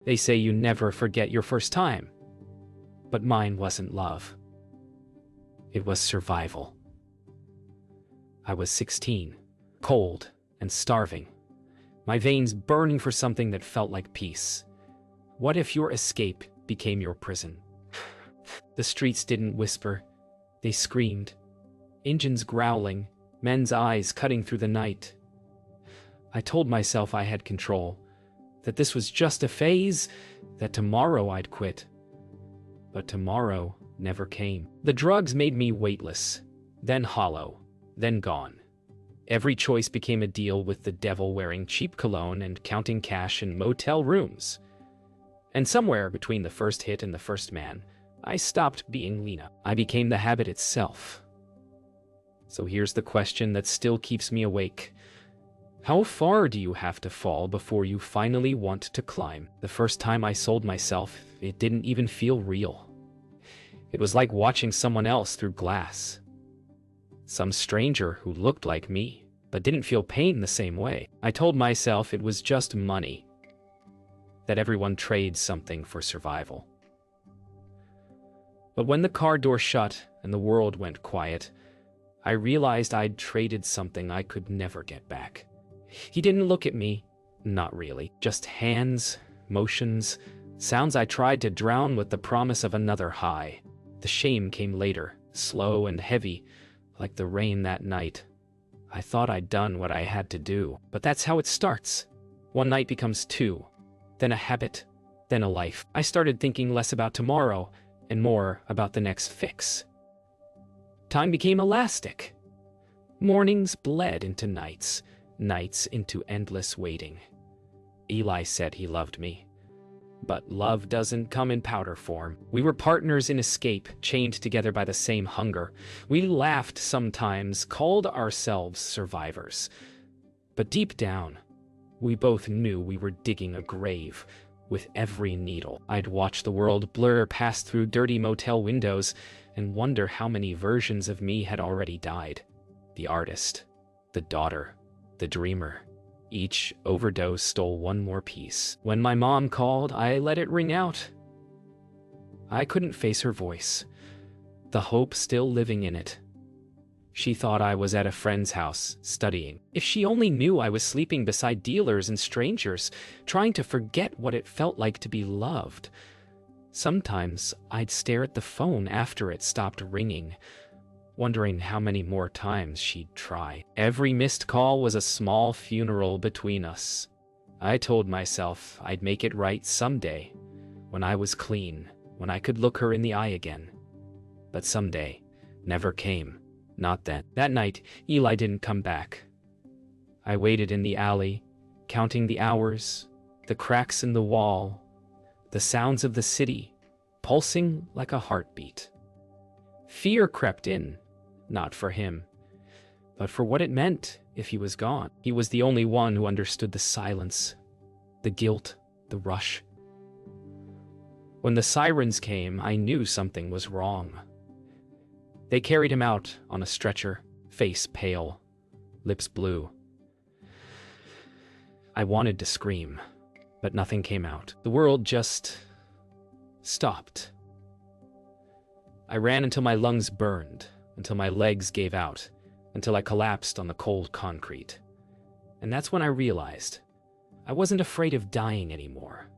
They say you never forget your first time. But mine wasn't love. It was survival. I was 16, cold and starving, my veins burning for something that felt like peace. What if your escape became your prison? The streets didn't whisper, they screamed. Engines growling, men's eyes cutting through the night. I told myself I had control, that this was just a phase, that tomorrow I'd quit. But tomorrow never came. The drugs made me weightless, then hollow, then gone. Every choice became a deal with the devil, wearing cheap cologne and counting cash in motel rooms. And somewhere between the first hit and the first man, I stopped being Lena. I became the habit itself. So here's the question that still keeps me awake. How far do you have to fall before you finally want to climb? The first time I sold myself, it didn't even feel real. It was like watching someone else through glass. Some stranger who looked like me, but didn't feel pain the same way. I told myself it was just money, that everyone trades something for survival. But when the car door shut and the world went quiet, I realized I'd traded something I could never get back. He didn't look at me, not really, just hands, motions, sounds I tried to drown with the promise of another high. The shame came later, slow and heavy, like the rain that night. I thought I'd done what I had to do, but that's how it starts. One night becomes two, then a habit, then a life. I started thinking less about tomorrow and more about the next fix. Time became elastic. Mornings bled into nights, nights into endless waiting. Eli said he loved me. But love doesn't come in powder form. We were partners in escape, chained together by the same hunger. We laughed sometimes, called ourselves survivors. But deep down, we both knew we were digging a grave with every needle. I'd watch the world blur past through dirty motel windows and wonder how many versions of me had already died. The artist, the daughter, the dreamer. Each overdose stole one more piece. When my mom called, I let it ring out. I couldn't face her voice, the hope still living in it. She thought I was at a friend's house, studying. If she only knew I was sleeping beside dealers and strangers, trying to forget what it felt like to be loved. Sometimes I'd stare at the phone after it stopped ringing, wondering how many more times she'd try. Every missed call was a small funeral between us. I told myself I'd make it right someday, when I was clean, when I could look her in the eye again. But someday never came, not then. That night, Eli didn't come back. I waited in the alley, counting the hours, the cracks in the wall, the sounds of the city, pulsing like a heartbeat. Fear crept in. Not for him, but for what it meant if he was gone. He was the only one who understood the silence, the guilt, the rush. When the sirens came, I knew something was wrong. They carried him out on a stretcher, face pale, lips blue. I wanted to scream, but nothing came out. The world just stopped. I ran until my lungs burned, until my legs gave out, until I collapsed on the cold concrete. And that's when I realized I wasn't afraid of dying anymore.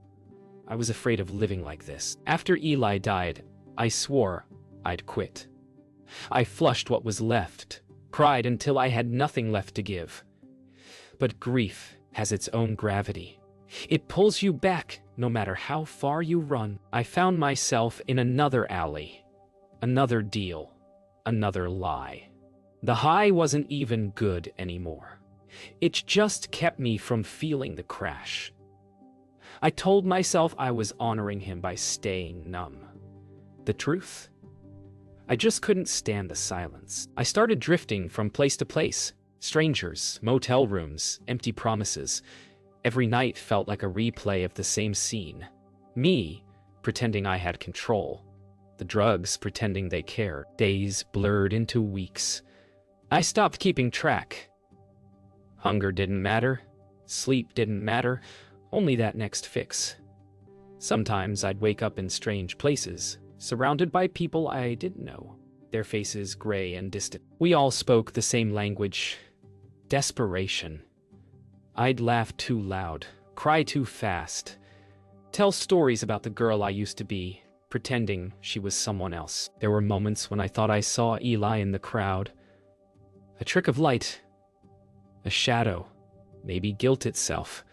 I was afraid of living like this. After Eli died, I swore I'd quit. I flushed what was left, cried until I had nothing left to give. But grief has its own gravity. It pulls you back no matter how far you run. I found myself in another alley, another deal. Another lie. The high wasn't even good anymore. It just kept me from feeling the crash. I told myself I was honoring him by staying numb. The truth? I just couldn't stand the silence. I started drifting from place to place. Strangers, motel rooms, empty promises. Every night felt like a replay of the same scene. Me, pretending I had control. The drugs pretending they cared. Days blurred into weeks. I stopped keeping track. Hunger didn't matter. Sleep didn't matter. Only that next fix. Sometimes I'd wake up in strange places, surrounded by people I didn't know, their faces gray and distant. We all spoke the same language: desperation. I'd laugh too loud, cry too fast, tell stories about the girl I used to be, pretending she was someone else. There were moments when I thought I saw Eli in the crowd. A trick of light, a shadow, maybe guilt itself.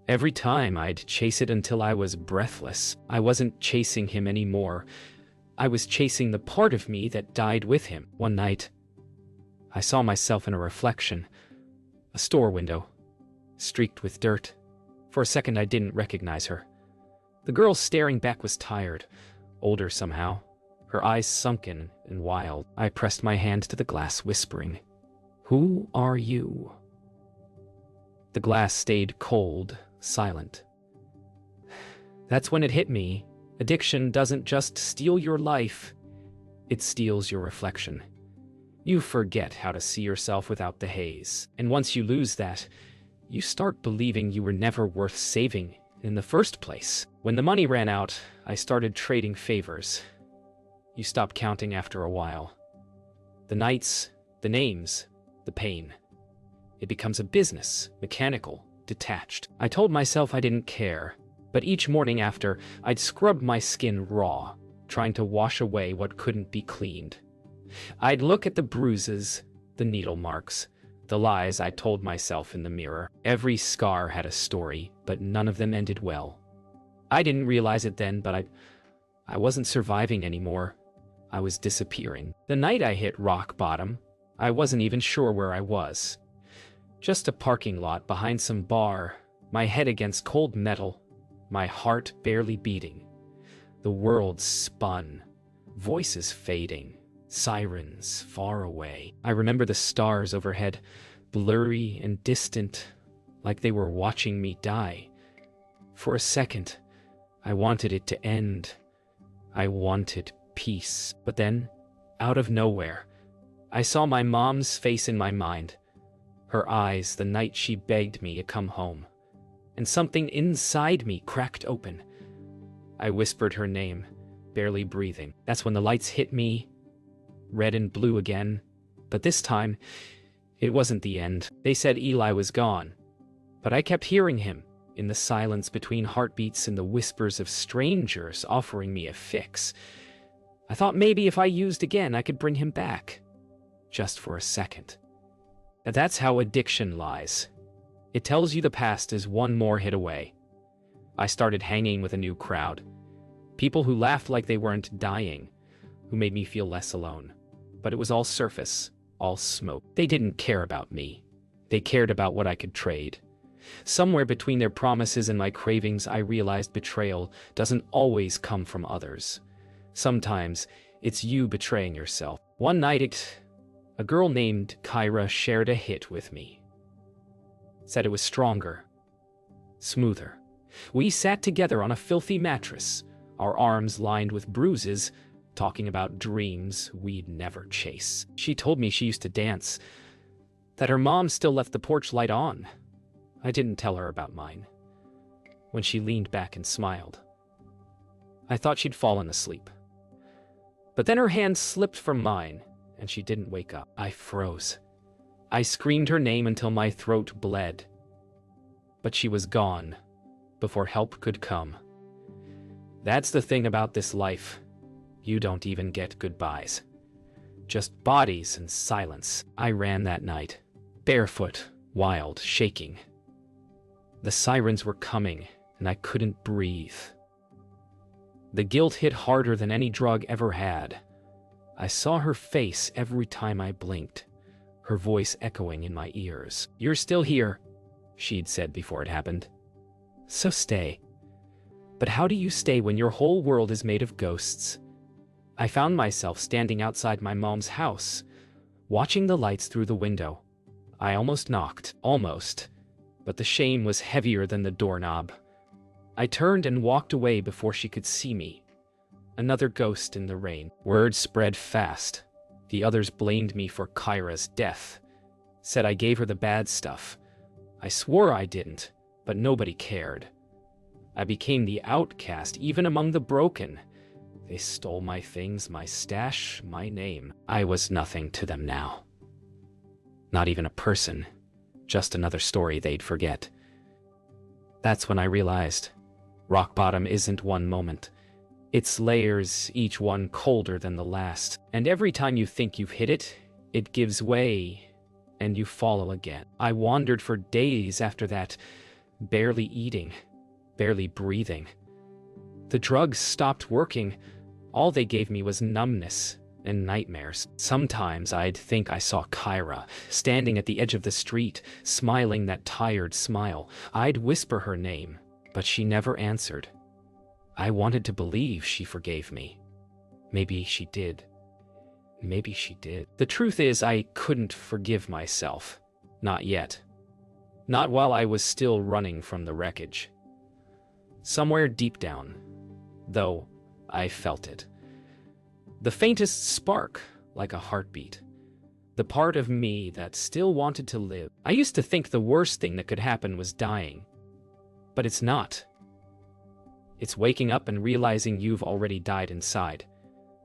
Every time I'd chase it until I was breathless. I wasn't chasing him anymore. I was chasing the part of me that died with him. One night, I saw myself in a reflection, a store window, streaked with dirt. For a second, I didn't recognize her. The girl staring back was tired, older somehow, her eyes sunken and wild. I pressed my hand to the glass, whispering, "Who are you?" The glass stayed cold, silent. That's when it hit me. Addiction doesn't just steal your life, it steals your reflection. You forget how to see yourself without the haze. And once you lose that, you start believing you were never worth saving in the first place. When the money ran out, I started trading favors. You stop counting after a while. The nights, the names, the pain. It becomes a business, mechanical, detached. I told myself I didn't care, but each morning after, I'd scrub my skin raw, trying to wash away what couldn't be cleaned. I'd look at the bruises, the needle marks, the lies I told myself in the mirror. Every scar had a story, but none of them ended well. I didn't realize it then, but I wasn't surviving anymore. I was disappearing. The night I hit rock bottom, I wasn't even sure where I was. Just a parking lot behind some bar, my head against cold metal, my heart barely beating. The world spun, voices fading, sirens far away. I remember the stars overhead, blurry and distant, like they were watching me die. For a second, I wanted it to end. I wanted peace. But then, out of nowhere, I saw my mom's face in my mind. Her eyes the night she begged me to come home. And something inside me cracked open. I whispered her name, barely breathing. That's when the lights hit me, red and blue again. But this time, it wasn't the end. They said Eli was gone. But I kept hearing him, in the silence between heartbeats and the whispers of strangers offering me a fix. I thought maybe if I used again, I could bring him back. Just for a second. And that's how addiction lies. It tells you the past is one more hit away. I started hanging with a new crowd. People who laughed like they weren't dying, who made me feel less alone. But it was all surface, all smoke. They didn't care about me. They cared about what I could trade. Somewhere between their promises and my cravings, I realized betrayal doesn't always come from others. Sometimes it's you betraying yourself. One night, a girl named Kyra shared a hit with me. Said it was stronger, smoother. We sat together on a filthy mattress, our arms lined with bruises, talking about dreams we'd never chase. She told me she used to dance, that her mom still left the porch light on. I didn't tell her about mine. When she leaned back and smiled, I thought she'd fallen asleep. But then her hand slipped from mine, and she didn't wake up. I froze. I screamed her name until my throat bled. But she was gone, before help could come. That's the thing about this life. You don't even get goodbyes. Just bodies and silence. I ran that night, barefoot, wild, shaking. The sirens were coming, and I couldn't breathe. The guilt hit harder than any drug ever had. I saw her face every time I blinked, her voice echoing in my ears. "You're still here," she'd said before it happened. "So stay." But how do you stay when your whole world is made of ghosts? I found myself standing outside my mom's house, watching the lights through the window. I almost knocked, but the shame was heavier than the doorknob. I turned and walked away before she could see me. Another ghost in the rain. Word spread fast. The others blamed me for Kyra's death. Said I gave her the bad stuff. I swore I didn't, but nobody cared. I became the outcast, even among the broken. They stole my things, my stash, my name. I was nothing to them now. Not even a person, just another story they'd forget. That's when I realized rock bottom isn't one moment. It's layers, each one colder than the last. And every time you think you've hit it, it gives way, and you fall again. I wandered for days after that, barely eating, barely breathing. The drugs stopped working. All they gave me was numbness and nightmares. Sometimes I'd think I saw Kyra, standing at the edge of the street, smiling that tired smile. I'd whisper her name, but she never answered. I wanted to believe she forgave me. Maybe she did. Maybe she did. The truth is, I couldn't forgive myself. Not yet. Not while I was still running from the wreckage. Somewhere deep down, though, I felt it. The faintest spark, like a heartbeat. The part of me that still wanted to live. I used to think the worst thing that could happen was dying. But it's not. It's waking up and realizing you've already died inside,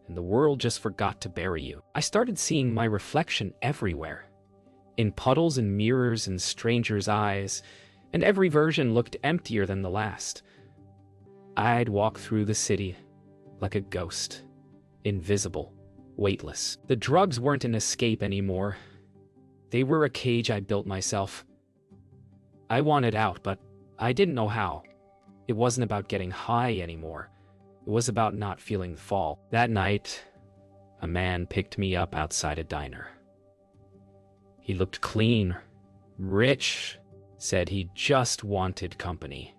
and the world just forgot to bury you. I started seeing my reflection everywhere. In puddles and mirrors and strangers' eyes, and every version looked emptier than the last. I'd walk through the city like a ghost. Invisible, weightless. The drugs weren't an escape anymore. They were a cage I built myself. I wanted out, but I didn't know how. It wasn't about getting high anymore. It was about not feeling the fall. That night, a man picked me up outside a diner. He looked clean, rich, said he just wanted company.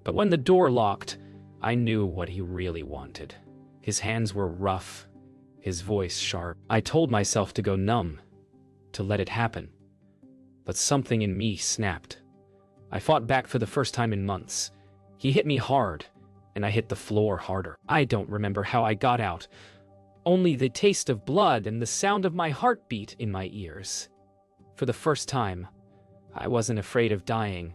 But when the door locked, I knew what he really wanted. His hands were rough, his voice sharp. I told myself to go numb, to let it happen. But something in me snapped. I fought back for the first time in months. He hit me hard, and I hit the floor harder. I don't remember how I got out. Only the taste of blood and the sound of my heartbeat in my ears. For the first time, I wasn't afraid of dying.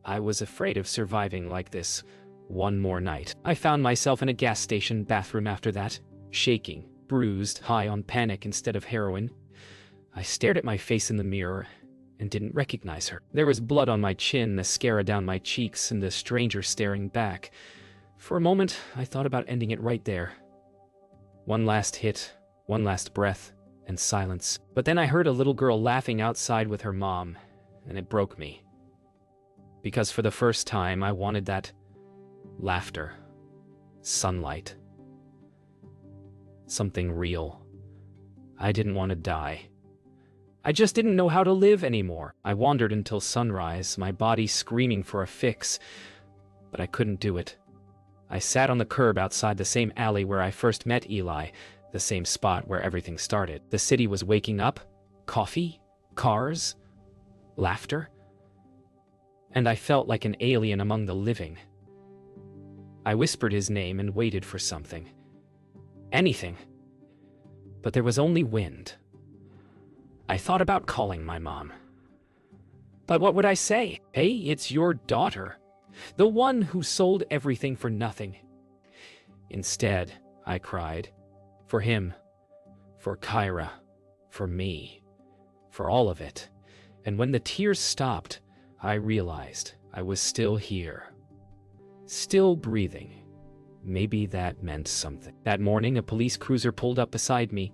I was afraid of surviving like this one more night. I found myself in a gas station bathroom after that, shaking, bruised, high on panic instead of heroin. I stared at my face in the mirror and didn't recognize her. There was blood on my chin, mascara down my cheeks, and the stranger staring back. For a moment, I thought about ending it right there. One last hit, one last breath, and silence. But then I heard a little girl laughing outside with her mom, and it broke me. Because for the first time, I wanted that laughter, sunlight, something real. I didn't want to die. I just didn't know how to live anymore. I wandered until sunrise, my body screaming for a fix, but I couldn't do it. I sat on the curb outside the same alley where I first met Eli, the same spot where everything started. The city was waking up. Coffee, cars, laughter. And I felt like an alien among the living. I whispered his name and waited for something. Anything. But there was only wind. I thought about calling my mom. But what would I say? Hey, it's your daughter. The one who sold everything for nothing. Instead, I cried. For him. For Kyra. For me. For all of it. And when the tears stopped, I realized I was still here. Still breathing. Maybe that meant something. That morning, a police cruiser pulled up beside me.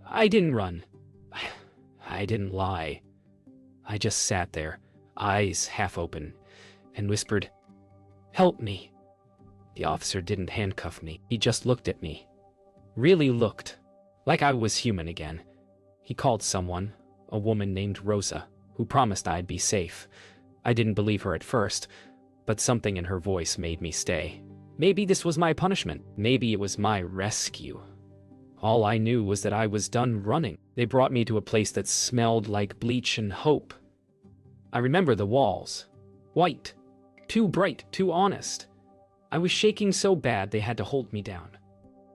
I didn't run. I didn't lie. I just sat there, eyes half open, and whispered, "Help me." The officer didn't handcuff me. He just looked at me. Really looked. Like I was human again. He called someone, a woman named Rosa, who promised I'd be safe. I didn't believe her at first, but something in her voice made me stay. Maybe this was my punishment. Maybe it was my rescue. All I knew was that I was done running. They brought me to a place that smelled like bleach and hope. I remember the walls. White. Too bright, too honest. I was shaking so bad they had to hold me down.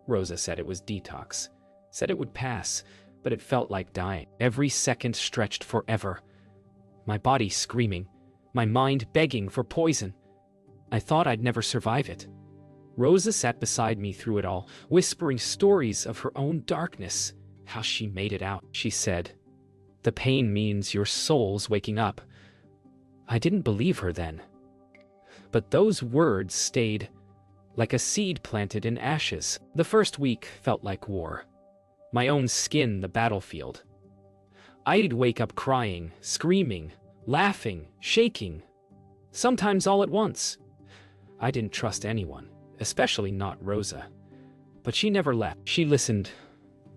Rosa said it was detox. Said it would pass, but it felt like dying. Every second stretched forever. My body screaming. My mind begging for poison. I thought I'd never survive it. Rosa sat beside me through it all, whispering stories of her own darkness, how she made it out. She said, "The pain means your soul's waking up." I didn't believe her then. But those words stayed like a seed planted in ashes. The first week felt like war. My own skin the battlefield. I'd wake up crying, screaming, laughing, shaking, sometimes all at once. I didn't trust anyone, especially not Rosa. But she never left. She listened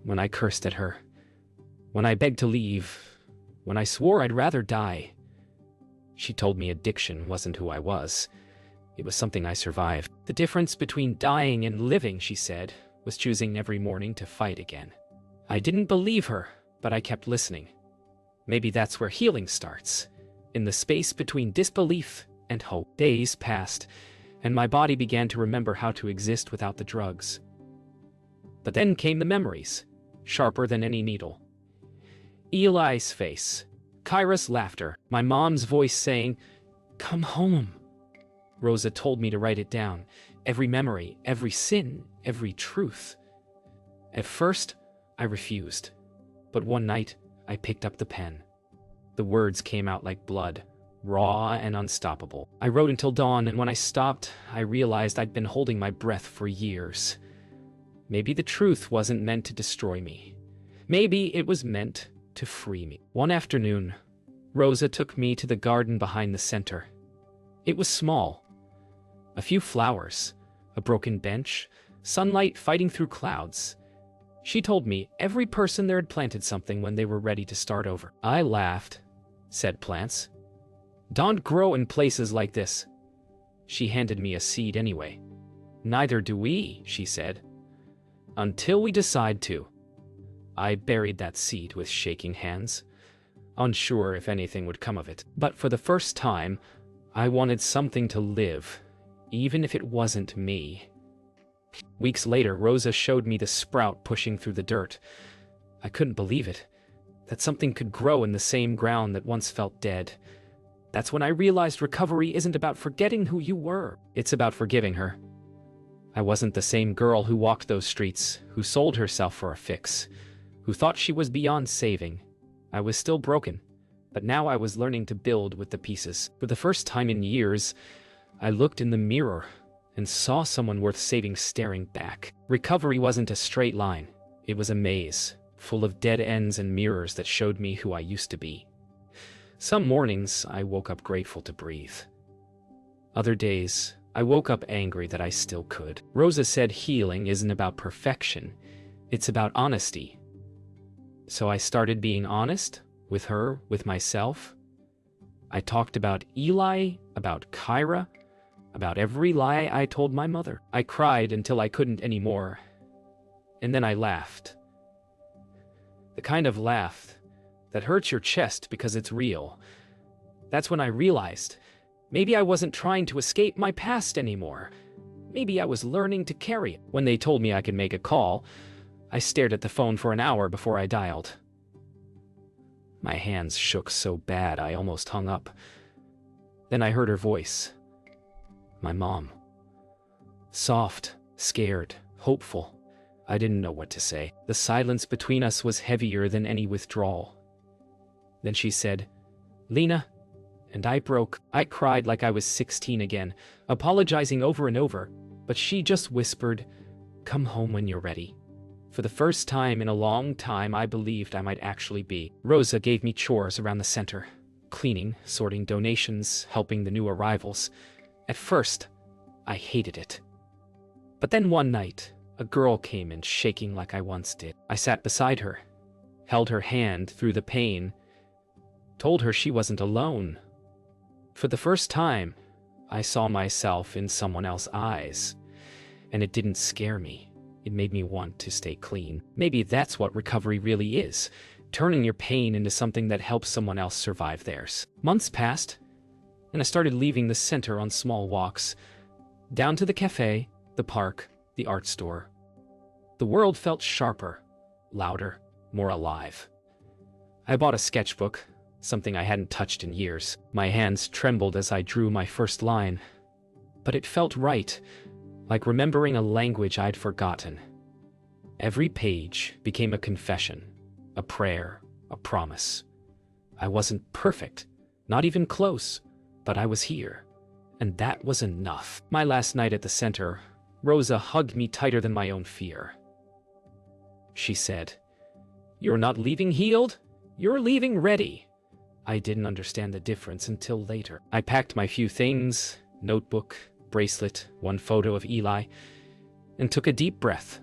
when I cursed at her, when I begged to leave, when I swore I'd rather die. She told me addiction wasn't who I was. It was something I survived. The difference between dying and living, she said, was choosing every morning to fight again. I didn't believe her, but I kept listening. Maybe that's where healing starts, in the space between disbelief and hope. Days passed, and my body began to remember how to exist without the drugs. But then came the memories, sharper than any needle. Eli's face, Kyra's laughter, my mom's voice saying, "Come home." Rosa told me to write it down, every memory, every sin, every truth. At first, I refused, but one night, I picked up the pen. The words came out like blood, raw and unstoppable. I wrote until dawn, and when I stopped, I realized I'd been holding my breath for years. Maybe the truth wasn't meant to destroy me. Maybe it was meant to free me. One afternoon, Rosa took me to the garden behind the center. It was small. A few flowers, a broken bench, sunlight fighting through clouds. She told me every person there had planted something when they were ready to start over. I laughed, said plants don't grow in places like this. She handed me a seed anyway. Neither do we, she said. Until we decide to. I buried that seed with shaking hands, unsure if anything would come of it. But for the first time, I wanted something to live, even if it wasn't me. Weeks later, Rosa showed me the sprout pushing through the dirt. I couldn't believe it, that something could grow in the same ground that once felt dead. That's when I realized recovery isn't about forgetting who you were. It's about forgiving her. I wasn't the same girl who walked those streets, who sold herself for a fix, who thought she was beyond saving. I was still broken, but now I was learning to build with the pieces. For the first time in years, I looked in the mirror and saw someone worth saving staring back. Recovery wasn't a straight line. It was a maze, full of dead ends and mirrors that showed me who I used to be. Some mornings, I woke up grateful to breathe. Other days, I woke up angry that I still could. Rosa said healing isn't about perfection. It's about honesty. So I started being honest with her, with myself. I talked about Eli, about Kyra, about every lie I told my mother. I cried until I couldn't anymore. And then I laughed. The kind of laugh that hurts your chest because it's real. That's when I realized maybe I wasn't trying to escape my past anymore. Maybe I was learning to carry it. When they told me I could make a call, I stared at the phone for an hour before I dialed. My hands shook so bad I almost hung up. Then I heard her voice. My mom. Soft, scared, hopeful. I didn't know what to say. The silence between us was heavier than any withdrawal. Then she said, "Lena," and I broke. I cried like I was 16 again, apologizing over and over, but she just whispered, "Come home when you're ready." For the first time in a long time, I believed I might actually be. Rosa gave me chores around the center, cleaning, sorting donations, helping the new arrivals. At first, I hated it. But then one night, a girl came in shaking like I once did. I sat beside her, held her hand through the pain, told her she wasn't alone. For the first time, I saw myself in someone else's eyes, and it didn't scare me. It made me want to stay clean. Maybe that's what recovery really is, turning your pain into something that helps someone else survive theirs. Months passed, and I started leaving the center on small walks, down to the cafe, the park, the art store. The world felt sharper, louder, more alive. I bought a sketchbook, something I hadn't touched in years. My hands trembled as I drew my first line. but it felt right, like remembering a language I'd forgotten. Every page became a confession, a prayer, a promise. I wasn't perfect, not even close, but I was here, and that was enough. My last night at the center, Rosa hugged me tighter than my own fear. She said, "You're not leaving healed, you're leaving ready." I didn't understand the difference until later. I packed my few things, notebook, bracelet, one photo of Eli, and took a deep breath.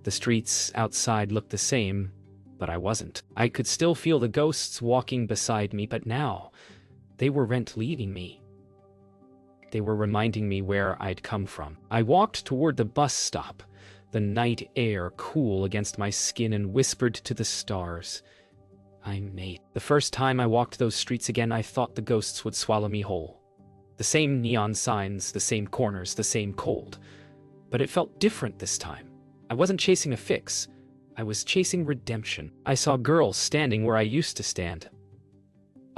The streets outside looked the same, but I wasn't. I could still feel the ghosts walking beside me, but now they weren't leading me. They were reminding me where I'd come from. I walked toward the bus stop, the night air cool against my skin, and whispered to the stars, "I'm made." The first time I walked those streets again, I thought the ghosts would swallow me whole. The same neon signs, the same corners, the same cold. But it felt different this time. I wasn't chasing a fix. I was chasing redemption. I saw girls standing where I used to stand,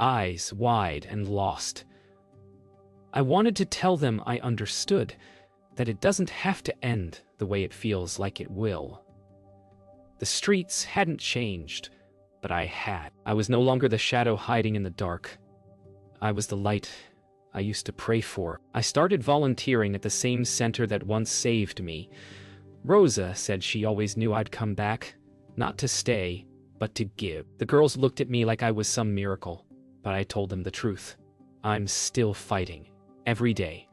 eyes wide and lost. I wanted to tell them I understood, that it doesn't have to end the way it feels like it will. The streets hadn't changed, but I had. I was no longer the shadow hiding in the dark. I was the light I used to pray for. I started volunteering at the same center that once saved me. Rosa said she always knew I'd come back, not to stay, but to give. The girls looked at me like I was some miracle, but I told them the truth. I'm still fighting, every day.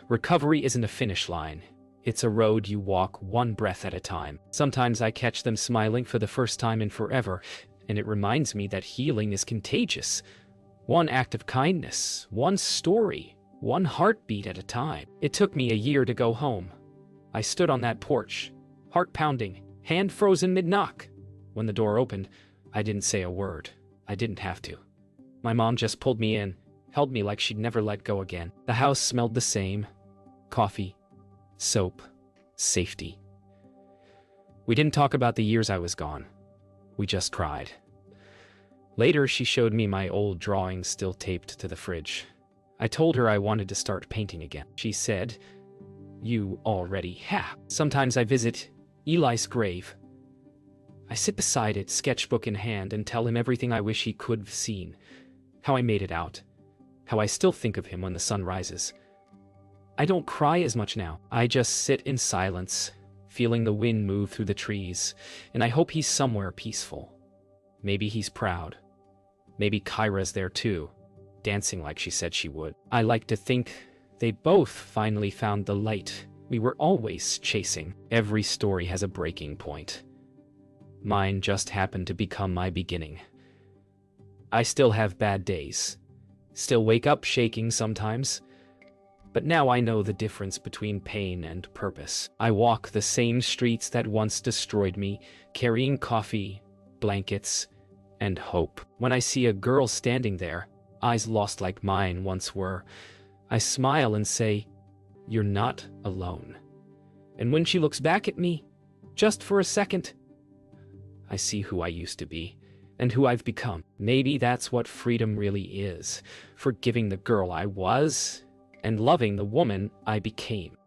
Recovery isn't a finish line. It's a road you walk one breath at a time. Sometimes I catch them smiling for the first time in forever, and it reminds me that healing is contagious. One act of kindness, one story, one heartbeat at a time. It took me a year to go home. I stood on that porch, heart pounding, hand frozen mid-knock. When the door opened, I didn't say a word. I didn't have to. My mom just pulled me in, held me like she'd never let go again. The house smelled the same. Coffee, soap, safety. We didn't talk about the years I was gone. We just cried. Later, she showed me my old drawings still taped to the fridge. I told her I wanted to start painting again. She said, "You already have." Sometimes I visit Eli's grave. I sit beside it, sketchbook in hand, and tell him everything I wish he could have seen. How I made it out. How I still think of him when the sun rises. I don't cry as much now. I just sit in silence, feeling the wind move through the trees, and I hope he's somewhere peaceful. Maybe he's proud. Maybe Kyra's there too, dancing like she said she would. I like to think they both finally found the light we were always chasing. Every story has a breaking point. Mine just happened to become my beginning. I still have bad days. Still wake up shaking sometimes. But now I know the difference between pain and purpose. I walk the same streets that once destroyed me, carrying coffee, blankets, and hope. When I see a girl standing there, eyes lost like mine once were, I smile and say, "You're not alone." And when she looks back at me, just for a second, I see who I used to be and who I've become. Maybe that's what freedom really is, forgiving the girl I was and loving the woman I became.